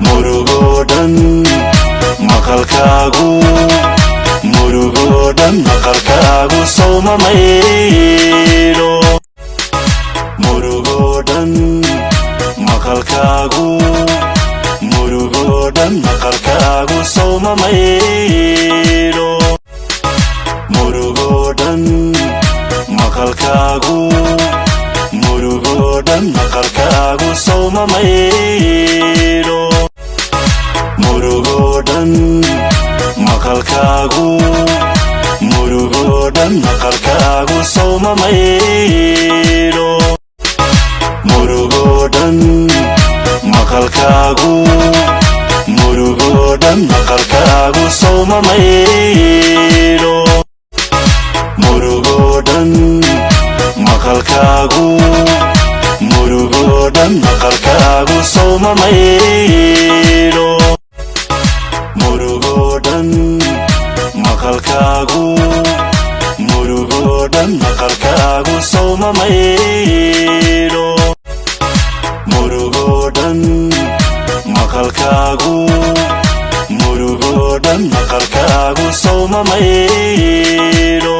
murugodan maqalkaagu murugodan maqalkaagu sawma mayro murugodan maqalkaagu murugodan maqalkaagu sawma mayro murugodan maqalkaagu murugodan maqalkaagu sawma mayro murugodan maqalkaagu murugodan maqalkaagu sawma mayro murugodan maqalkaagu murugodan maqalkaagu sawma mayro murugodan maqalkaagu murugodan maqalkaagu sawma mayro murugodan maqalkaagu murugodan maqalkaagu sawma mayro murugodan maqalkaagu murugodan maqalkaagu sawma mayro